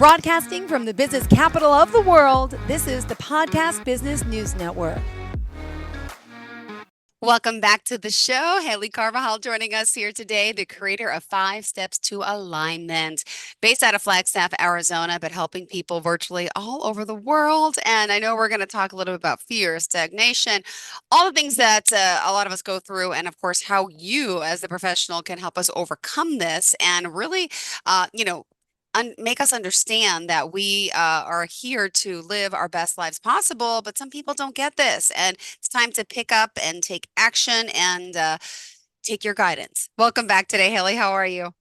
Broadcasting from the business capital of the world, this is the Podcast Business News Network. Welcome back to the show. Haley Carbajal joining us here today, the creator of 5 Steps to Alignment, based out of Flagstaff, Arizona, but helping people virtually all over the world. And I know we're going to talk a little bit about fear, stagnation, all the things that a lot of us go through, and of course, how you as the professional can help us overcome this and really, make us understand that we are here to live our best lives possible, but some people don't get this. And it's time to pick up and take action and take your guidance. Welcome back today, Haley. How are you?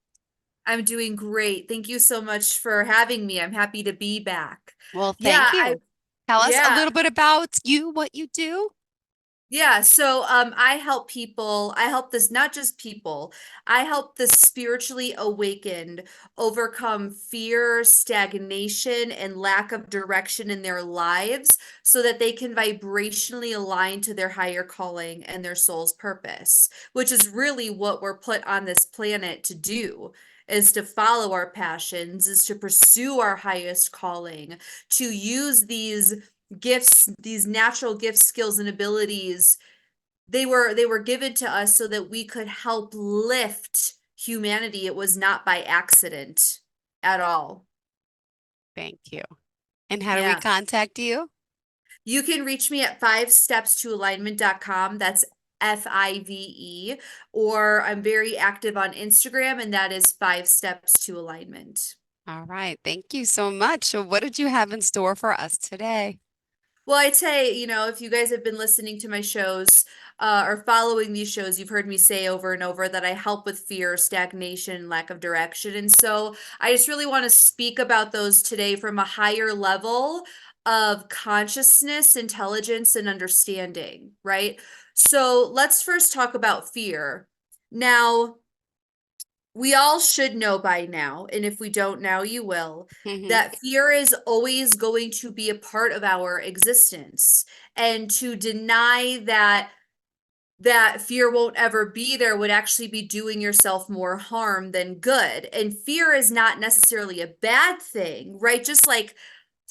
I'm doing great. Thank you so much for having me. I'm happy to be back. Well, thank you. Tell us a little bit about you, what you do. So I help people. I help this, not just people. I help the spiritually awakened overcome fear, stagnation, and lack of direction in their lives so that they can vibrationally align to their higher calling and their soul's purpose, which is really what we're put on this planet to do, is to follow our passions, is to pursue our highest calling, to use these gifts, these natural gifts, skills, and abilities. They were given to us so that we could help lift humanity. It was not by accident at all. Thank you. And how do we contact you? You can reach me at 5stepstoalignment.com. That's FIVE, or I'm very active on Instagram, and that is 5 Steps to Alignment. All right. Thank you so much. So what did you have in store for us today? Well, I'd say, if you guys have been listening to my shows or following these shows, you've heard me say over and over that I help with fear, stagnation, lack of direction. And so I just really want to speak about those today from a higher level of consciousness, intelligence, and understanding, right? So let's first talk about fear. Now, we all should know by now, and if we don't now, you will, that fear is always going to be a part of our existence. And to deny that fear won't ever be there would actually be doing yourself more harm than good. And fear is not necessarily a bad thing, right? Just like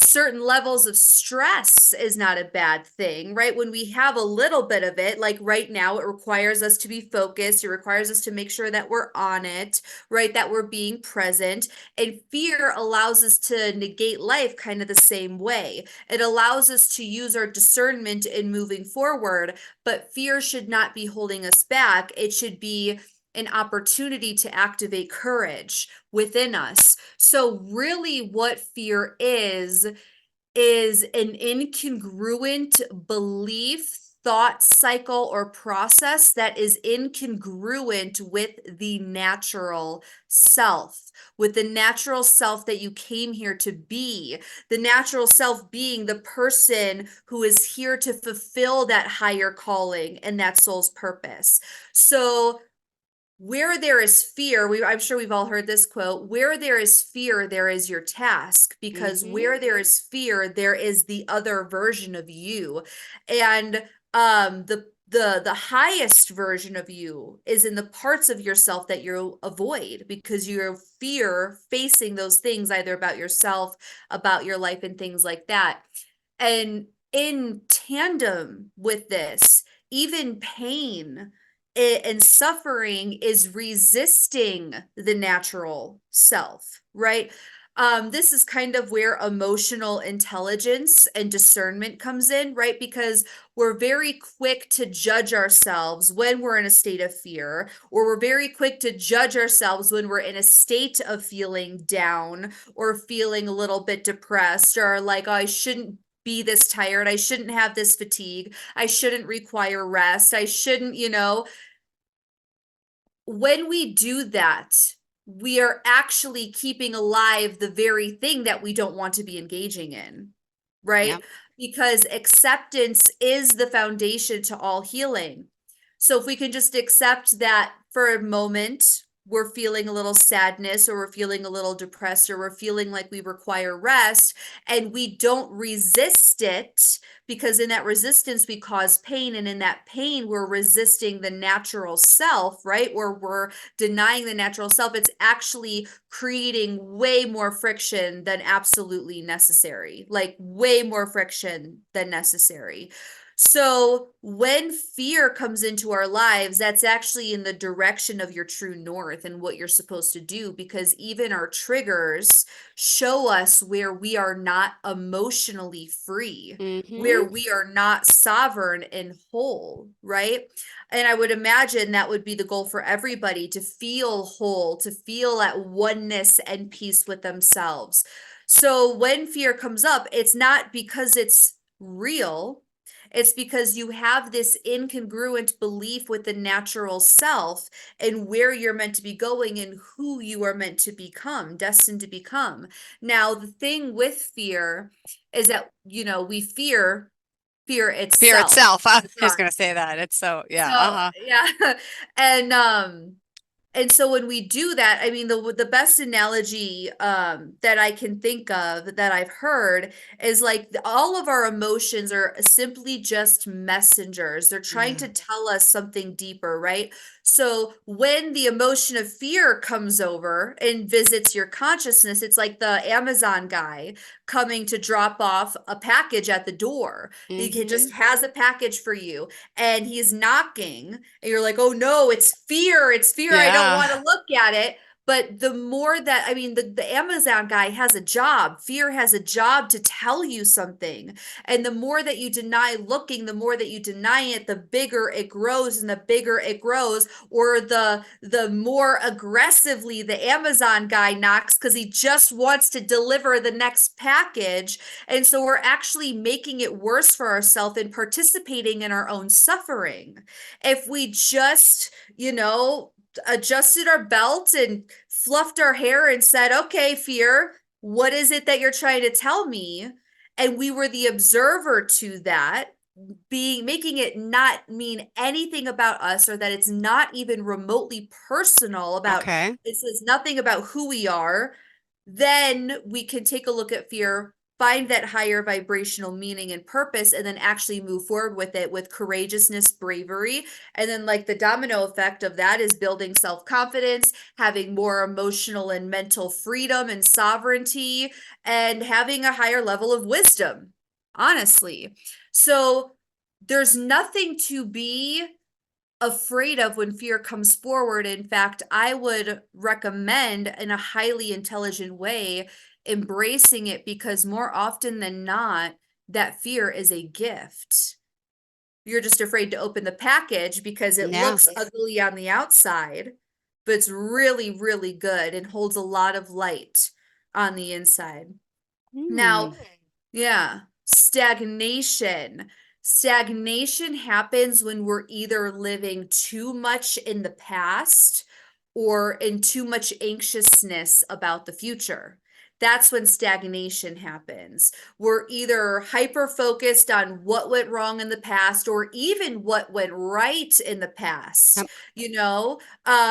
certain levels of stress is not a bad thing, right? When we have a little bit of it, like right now, it requires us to be focused. It requires us to make sure that we're on it, right? That we're being present. And fear allows us to negate life kind of the same way. It allows us to use our discernment in moving forward, but fear should not be holding us back. It should be an opportunity to activate courage within us. So really what fear is an incongruent belief, thought cycle, or process that is incongruent with the natural self, with the natural self that you came here to be, the natural self being the person who is here to fulfill that higher calling and that soul's purpose. So where there is fear, I'm sure we've all heard this quote, where there is fear, there is your task, because where there is fear, there is the other version of you. And the highest version of you is in the parts of yourself that you avoid because you fear facing those things, either about yourself, about your life, and things like that. And in tandem with this, even pain and suffering is resisting the natural self, right? This is kind of where emotional intelligence and discernment comes in, right? Because we're very quick to judge ourselves when we're in a state of fear, or we're very quick to judge ourselves when we're in a state of feeling down or feeling a little bit depressed, or like, oh, I shouldn't be this tired. I shouldn't have this fatigue. I shouldn't require rest. I shouldn't, when we do that, we are actually keeping alive the very thing that we don't want to be engaging in, right? Yep. Because acceptance is the foundation to all healing. So if we can just accept that for a moment, we're feeling a little sadness, or we're feeling a little depressed, or we're feeling like we require rest, and we don't resist it, because in that resistance we cause pain, and in that pain we're resisting the natural self, right? Or we're denying the natural self. It's actually creating way more friction than absolutely necessary, like way more friction than necessary. So when fear comes into our lives, that's actually in the direction of your true north and what you're supposed to do, because even our triggers show us where we are not emotionally free, where Mm-hmm. we are not sovereign and whole, right? And I would imagine that would be the goal for everybody, to feel whole, to feel at oneness and peace with themselves. So when fear comes up, it's not because it's real. It's because you have this incongruent belief with the natural self and where you're meant to be going and who you are meant to become, destined to become. Now, the thing with fear is that, we fear Fear itself. itself. I was Right. going to say that. It's so, yeah. So, Uh-huh. yeah. And and so when we do that, I mean, the best analogy that I can think of that I've heard is like all of our emotions are simply just messengers. They're trying Yeah. to tell us something deeper, right? So when the emotion of fear comes over and visits your consciousness, it's like the Amazon guy coming to drop off a package at the door. He Mm-hmm. just has a package for you, and he's knocking, and you're like, oh no, it's fear, I don't Yeah. want to look at it. But the more that, I mean, the Amazon guy has a job, fear has a job to tell you something. And the more that you deny looking, the more that you deny it, the bigger it grows, and the bigger it grows, or the more aggressively the Amazon guy knocks, because he just wants to deliver the next package. And so we're actually making it worse for ourselves and participating in our own suffering. If we just, adjusted our belt and fluffed our hair and said, okay, fear, what is it that you're trying to tell me? And we were the observer to that, being making it not mean anything about us, or that it's not even remotely personal about, Okay. it says nothing about who we are. Then we can take a look at fear, find that higher vibrational meaning and purpose, and then actually move forward with it with courageousness, bravery. And then, like, the domino effect of that is building self-confidence, having more emotional and mental freedom and sovereignty, and having a higher level of wisdom, honestly. So there's nothing to be afraid of when fear comes forward. In fact, I would recommend, in a highly intelligent way, embracing it, because more often than not, that fear is a gift. You're just afraid to open the package because it Yeah. looks ugly on the outside, but it's really, really good and holds a lot of light on the inside. Now, Hmm. yeah, stagnation. Stagnation happens when we're either living too much in the past or in too much anxiousness about the future. That's when stagnation happens. We're either hyper focused on what went wrong in the past, or even what went right in the past. Yep.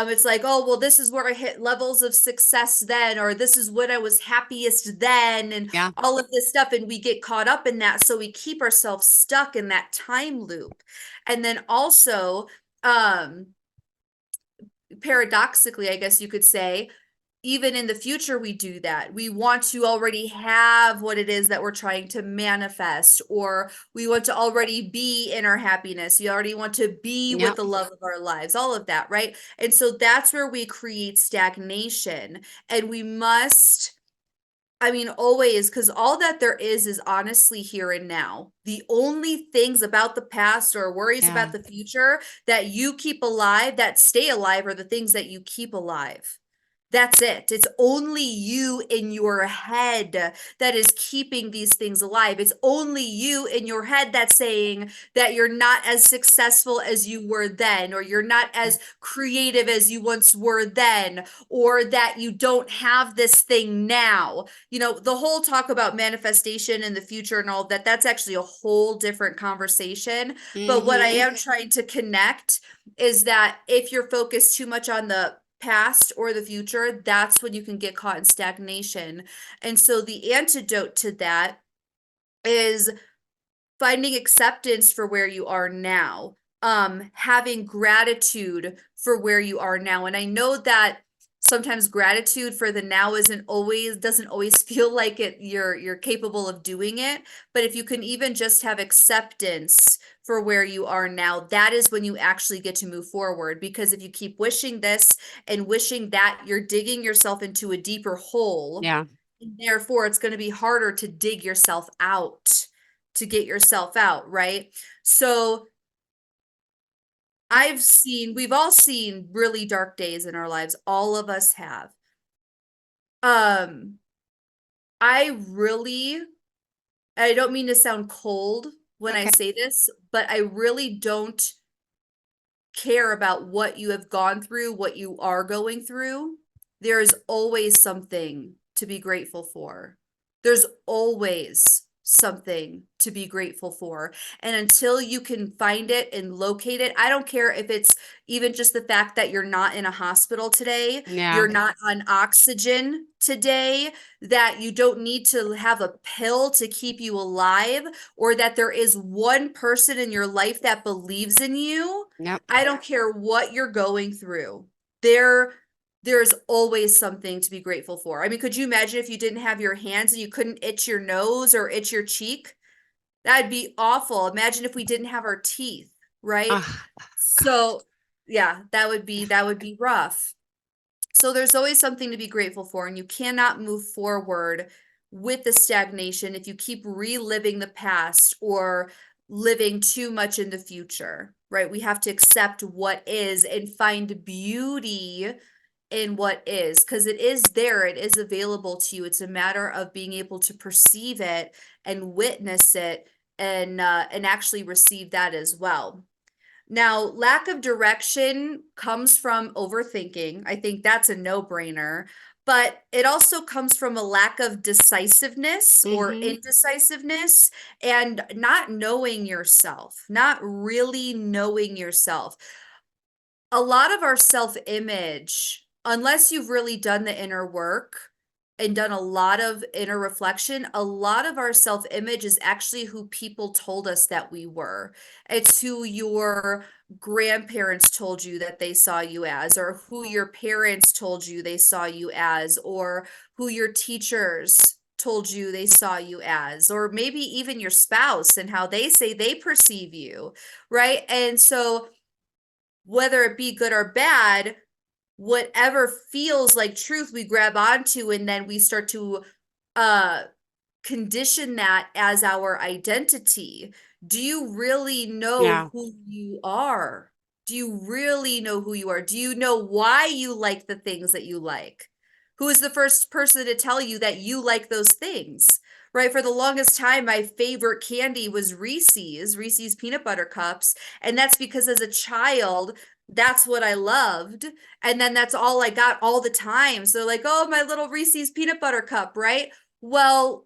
It's like, oh, well, this is where I hit levels of success then, or this is when I was happiest then, and Yeah. all of this stuff. And we get caught up in that. So we keep ourselves stuck in that time loop. And then also, paradoxically, I guess you could say, even in the future, we do that. We want to already have what it is that we're trying to manifest, or we want to already be in our happiness. We already want to be with Yep. the love of our lives, all of that, right? And so that's where we create stagnation. And we must, I mean, always, because all that there is honestly here and now. The only things about the past or worries Yeah. about the future that you keep alive, that stay alive, are the things that you keep alive. That's it. It's only you in your head that is keeping these things alive. It's only you in your head that's saying that you're not as successful as you were then, or you're not as creative as you once were then, or that you don't have this thing now. The whole talk about manifestation in the future and all of that, that's actually a whole different conversation. But what I Mm-hmm. am trying to connect is that if you're focused too much on the past or the future, that's when you can get caught in stagnation. And so the antidote to that is finding acceptance for where you are now, having gratitude for where you are now. And I know that sometimes gratitude for the now doesn't always feel like you're capable of doing it, but if you can even just have acceptance for where you are now, that is when you actually get to move forward. Because if you keep wishing this and wishing that, you're digging yourself into a deeper hole. Yeah. Therefore, it's going to be harder to dig yourself out, to get yourself out, right? So we've all seen really dark days in our lives. All of us have. Um, I really, I don't mean to sound cold when I Okay. say this, but I really don't care about what you have gone through, what you are going through. There is always something to be grateful for. There's always something to be grateful for. And until you can find it and locate it, I don't care if it's even just the fact that you're not in a hospital today, Yeah. you're not on oxygen today, that you don't need to have a pill to keep you alive, or that there is one person in your life that believes in you. Yep. I don't care what you're going through. There's always something to be grateful for. I mean, could you imagine if you didn't have your hands and you couldn't itch your nose or itch your cheek? That'd be awful. Imagine if we didn't have our teeth, right? Oh, God. So, yeah, that would be rough. So there's always something to be grateful for, and you cannot move forward with the stagnation if you keep reliving the past or living too much in the future, right? We have to accept what is and find beauty in what is, because it is there, it is available to you. It's a matter of being able to perceive it and witness it and actually receive that as well. Now, lack of direction comes from overthinking. I think that's a no-brainer, but it also comes from a lack of decisiveness or Mm-hmm. indecisiveness and not knowing yourself, not really knowing yourself. A lot of our self-image, unless you've really done the inner work and done a lot of inner reflection, a lot of our self-image is actually who people told us that we were. It's who your grandparents told you that they saw you as, or who your parents told you they saw you as, or who your teachers told you they saw you as, or maybe even your spouse and how they say they perceive you, right? And so whether it be good or bad, whatever feels like truth, we grab onto, and then we start to uh condition that as our identity. Do you really know Yeah. who you are? Do you really know who you are? Do you know why you like the things that you like? Who is the first person to tell you that you like those things? Right? For the longest time, my favorite candy was Reese's peanut butter cups. And that's because as a child, that's what I loved. And then that's all I got all the time. So, like, oh, my little Reese's peanut butter cup, right? Well,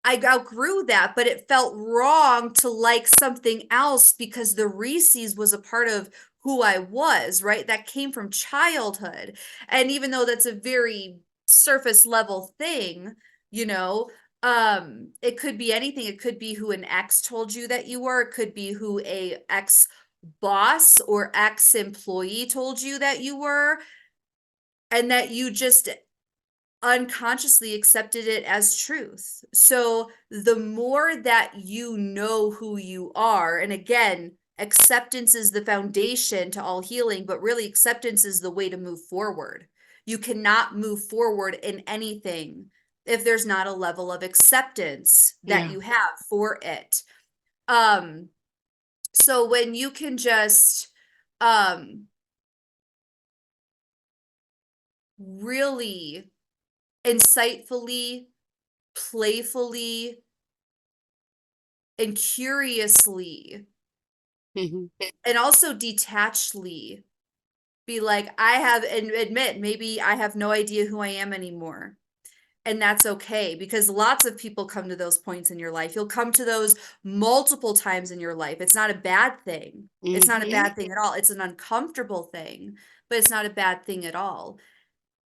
I outgrew that, but it felt wrong to like something else because the Reese's was a part of who I was, right? That came from childhood. And even though that's a very surface level thing, you know, it could be anything. It could be who an ex told you that you were. It could be who a ex boss or ex employee told you that you were, and that you just unconsciously accepted it as truth. So the more that you know who you are, and again, acceptance is the foundation to all healing, but really acceptance is the way to move forward. You cannot move forward in anything if there's not a level of acceptance that Yeah. you have for it. Um, so when you can just really insightfully, playfully, and curiously, Mm-hmm. and also detachedly be like, I have, and admit, maybe I have no idea who I am anymore. And that's okay, because lots of people come to those points in your life. You'll come to those multiple times in your life. It's not a bad thing. It's not a Mm-hmm. bad thing at all. It's an uncomfortable thing, but it's not a bad thing at all.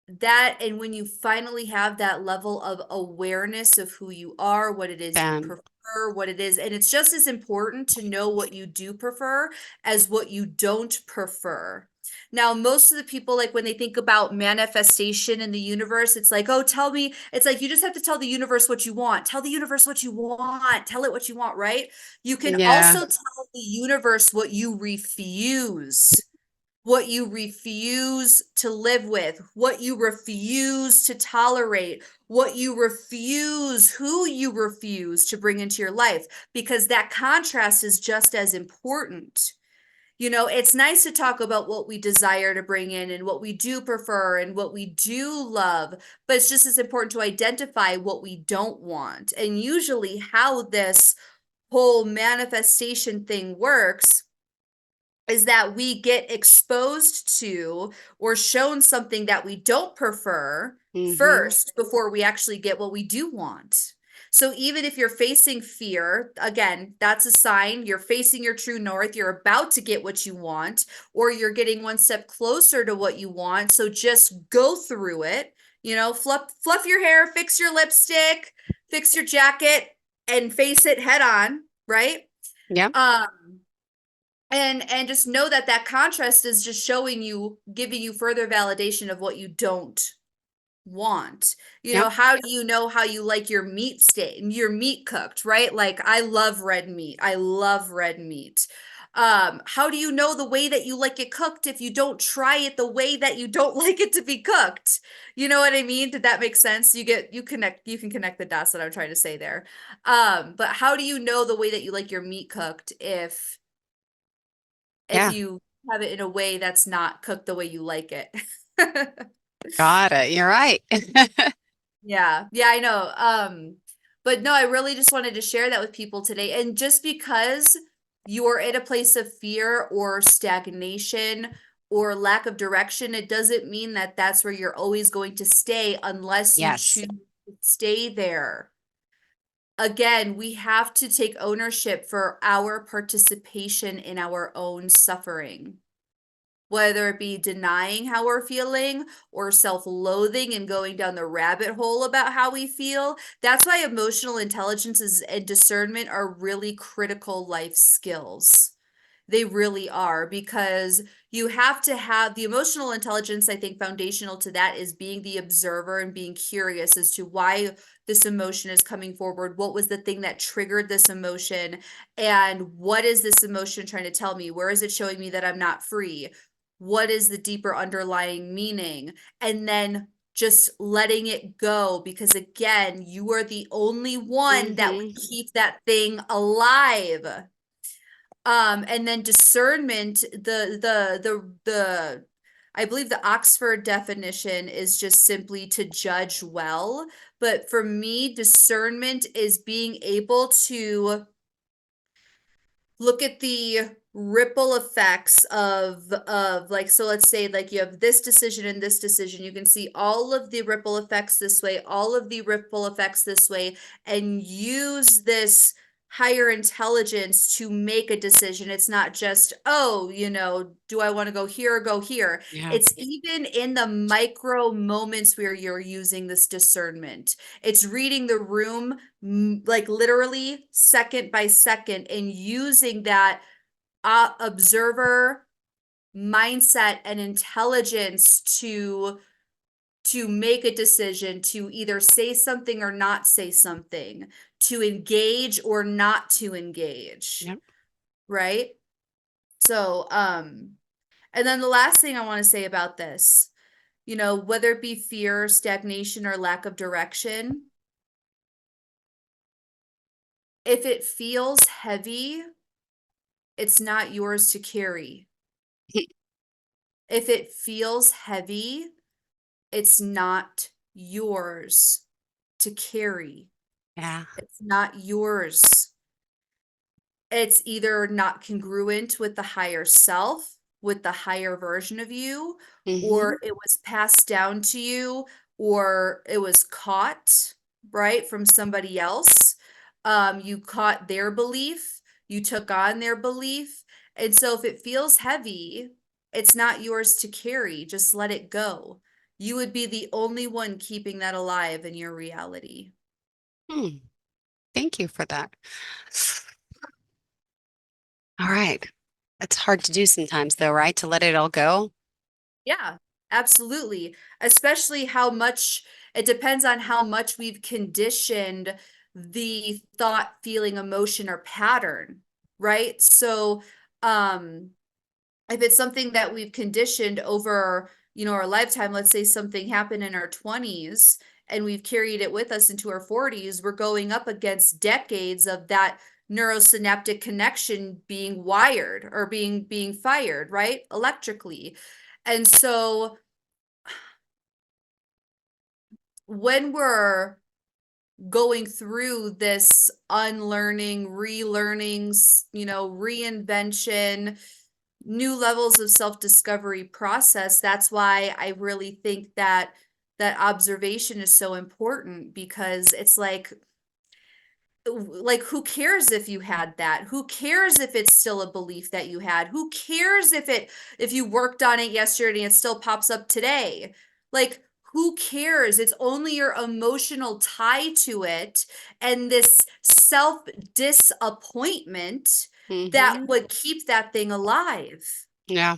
That, and when you finally have that level of awareness of who you are, what it is you Bam. prefer, what it is, and it's just as important to know what you do prefer as what you don't prefer. Now, most of the people, like when they think about manifestation in the universe, it's like, oh, tell me, it's like you just have to tell the universe what you want. Tell the universe what you want. Tell it what you want, right? You can Yeah. also tell the universe what you refuse, what you refuse to live with, what you refuse to tolerate, what you refuse, who you refuse to bring into your life, because that contrast is just as important. You know, it's nice to talk about what we desire to bring in and what we do prefer and what we do love, but it's just as important to identify what we don't want. And usually, how this whole manifestation thing works is that we get exposed to or shown something that we don't prefer Mm-hmm. first before we actually get what we do want. So even if you're facing fear, again, that's a sign you're facing your true north, you're about to get what you want, or you're getting one step closer to what you want. So just go through it, you know, fluff your hair, fix your lipstick, fix your jacket, and face it head on, right? Yep. Um, and just know that that contrast is just showing you, giving you further validation of what you don't want. You know, Yep. how do you know how you like your meat steak, your meat cooked, right? Like I love red meat. I love red meat. How do you know the way that you like it cooked if you don't try it the way that you don't like it to be cooked? You know what I mean? Did that make sense? You can connect the dots that I'm trying to say there. But how do you know the way that you like your meat cooked if Yeah. you have it in a way that's not cooked the way you like it? Got it. You're right. Yeah, yeah, I know. But no, I really just wanted to share that with people today. And just because you're in a place of fear or stagnation or lack of direction, it doesn't mean that that's where you're always going to stay unless you Yes. choose to stay there. Again, we have to take ownership for our participation in our own suffering, whether it be denying how we're feeling or self-loathing and going down the rabbit hole about how we feel. That's why emotional intelligence and discernment are really critical life skills. They really are, because you have to have the emotional intelligence. I think foundational to that is being the observer and being curious as to why this emotion is coming forward. What was the thing that triggered this emotion? And what is this emotion trying to tell me? Where is it showing me that I'm not free? What is the deeper underlying meaning? And then just letting it go, because again, you are the only one that Mm-hmm. would keep that thing alive. And then discernment, the I believe the Oxford definition is just simply to judge well. But for me, discernment is being able to look at the ripple effects of like, so let's say like you have this decision and this decision, you can see all of the ripple effects this way, all of the ripple effects this way, and use this higher intelligence to make a decision. It's not just, oh, you know, do I want to go here or go here? Yeah. It's even in the micro moments where you're using this discernment. It's reading the room, like literally second by second, and using that observer mindset and intelligence to make a decision, to either say something or not say something, to engage or not to engage, Yep. right? So and then the last thing I want to say about this, you know, whether it be fear, stagnation, or lack of direction, if it feels heavy, it's not yours to carry. If it feels heavy, it's not yours to carry. Yeah. It's not yours. It's either not congruent with the higher self, with the higher version of you, Mm-hmm. or it was passed down to you, or it was caught, right, from somebody else. You caught their belief, you took on their belief. And so if it feels heavy, It's not yours to carry. Just let it go. You would be the only one keeping that alive in your reality. Hmm. Thank you for that. All right. It's hard to do sometimes, though, right? To let it all go. Yeah, absolutely. Especially how much it depends on how much we've conditioned the thought, feeling, emotion, or pattern, right? So, um, if it's something that we've conditioned over, our lifetime, let's say something happened in our 20s and we've carried it with us into our 40s, we're going up against decades of that neurosynaptic connection being wired or being fired, right? Electrically. And so when we're going through this unlearning, relearnings, reinvention, new levels of self-discovery process, that's why I really think that that observation is so important because it's like who cares if you had that? Who cares if it's still a belief that you had? Who cares if you worked on it yesterday and it still pops up today? Like who cares? It's only your emotional tie to it and this self disappointment that Mm-hmm. would keep that thing alive. Yeah.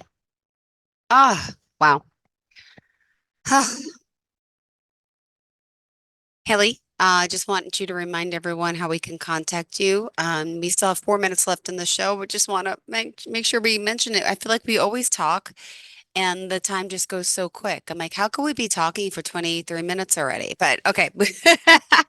Ah, wow. Haley, I just want you to remind everyone how we can contact you. We still have 4 minutes left in the show, but just want to make sure we mention it. I feel like we always talk and the time just goes so quick. I'm like, how can we be talking for 23 minutes already? But okay. That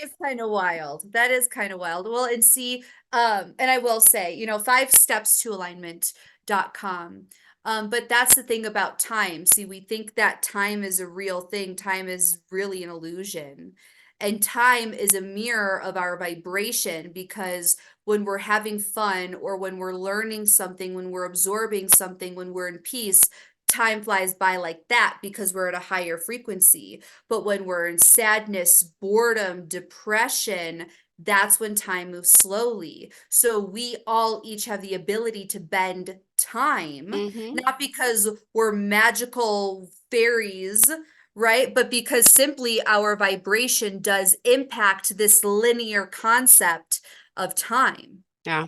is kind of wild. That is kind of wild. Well, and see, and I will say, 5 steps to alignment.com. But that's the thing about time. See, we think that time is a real thing. Time is really an illusion. And time is a mirror of our vibration because when we're having fun or when we're learning something, when we're absorbing something, when we're in peace, time flies by like that because we're at a higher frequency. But when we're in sadness, boredom, depression, that's when time moves slowly. So we all each have the ability to bend time, hmm not because we're magical fairies, right? But because simply our vibration does impact this linear concept of time. Yeah.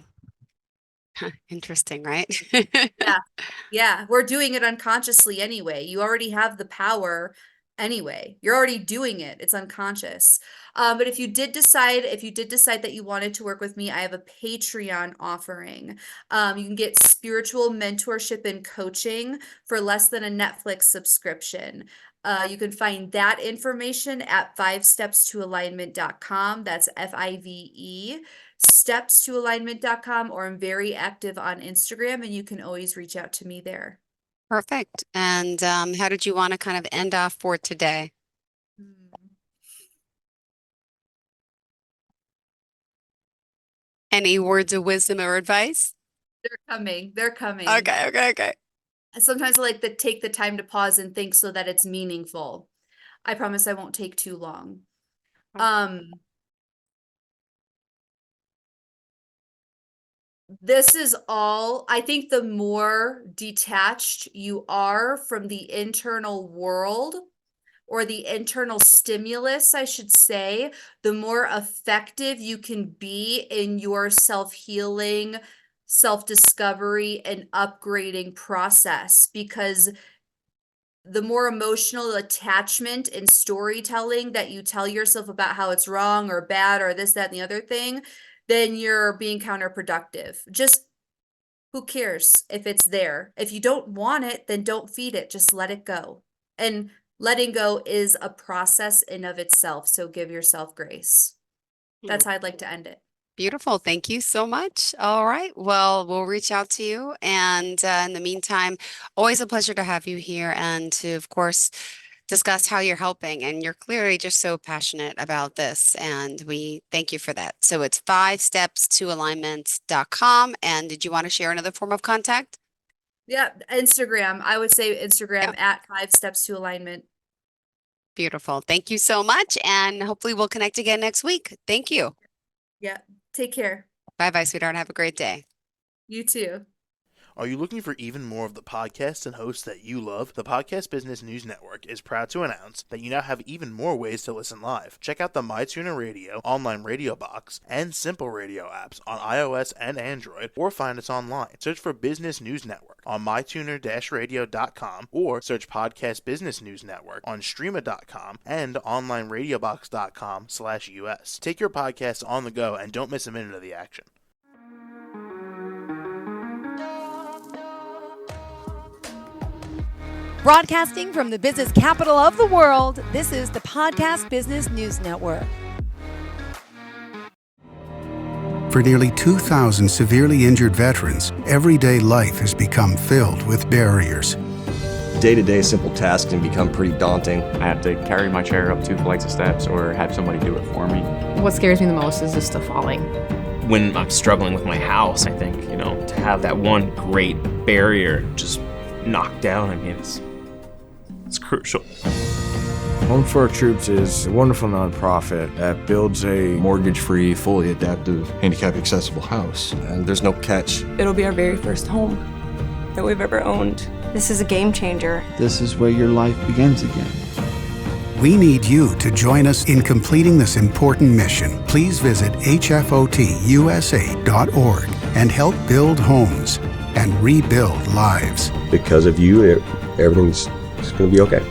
Interesting, right? Yeah. Yeah, we're doing it unconsciously anyway. You already have the power anyway. You're already doing it. It's unconscious. But if you did decide that you wanted to work with me, I have a Patreon offering. You can get spiritual mentorship and coaching for less than a Netflix subscription. You can find that information at 5stepstoalignment.com. That's FIVE steps2alignment.com, or I'm very active on Instagram and you can always reach out to me there. Perfect. And how did you want to kind of end off for today? Hmm. Any words of wisdom or advice? They're coming. They're coming. Okay, okay, okay. Sometimes I like to take the time to pause and think so that it's meaningful. I promise I won't take too long. Um, this is all, I think the more detached you are from the internal world, or the internal stimulus, I should say, the more effective you can be in your self-healing, self-discovery, and upgrading process. Because the more emotional attachment and storytelling that you tell yourself about how it's wrong or bad or this, that, and the other thing, then you're being counterproductive. Just who cares if it's there? If you don't want it, then don't feed it. Just let it go. And letting go is a process in of itself. So give yourself grace. Hmm. That's how I'd like to end it. Beautiful. Thank you so much. All right. Well, we'll reach out to you. And in the meantime, always a pleasure to have you here and to, of course, discuss how you're helping. And you're clearly just so passionate about this. And we thank you for that. So it's 5stepstoalignment.com. And did you want to share another form of contact? Yeah, Instagram. I would say Yeah. Instagram at 5 steps to alignment. Beautiful. Thank you so much. And hopefully we'll connect again next week. Thank you. Yeah. Take care. Bye bye, sweetheart. Have a great day. You too. Are you looking for even more of the podcasts and hosts that you love? The Podcast Business News Network is proud to announce that you now have even more ways to listen live. Check out the MyTuner Radio, online radio box, and Simple Radio apps on iOS and Android, or find us online. Search for Business News Network on mytuner-radio.com, or search Podcast Business News Network on streama.com and onlineradiobox.com/US. Take your podcast on the go and don't miss a minute of the action. Broadcasting from the business capital of the world, this is the Podcast Business News Network. For nearly 2,000 severely injured veterans, everyday life has become filled with barriers. Day-to-day simple tasks can become pretty daunting. I have to carry my chair up 2 flights of steps or have somebody do it for me. What scares me the most is just the falling. When I'm struggling with my house, I think, to have that one great barrier just knocked down, it's crucial. Home for Our Troops is a wonderful nonprofit that builds a Mortgage-free, fully adaptive, handicap-accessible house. And there's no catch. It'll be our very first home that we've ever owned. This is a game changer. This is where your life begins again. We need you to join us in completing this important mission. Please visit hfotusa.org and help build homes and rebuild lives. Because of you, everything's going to be okay.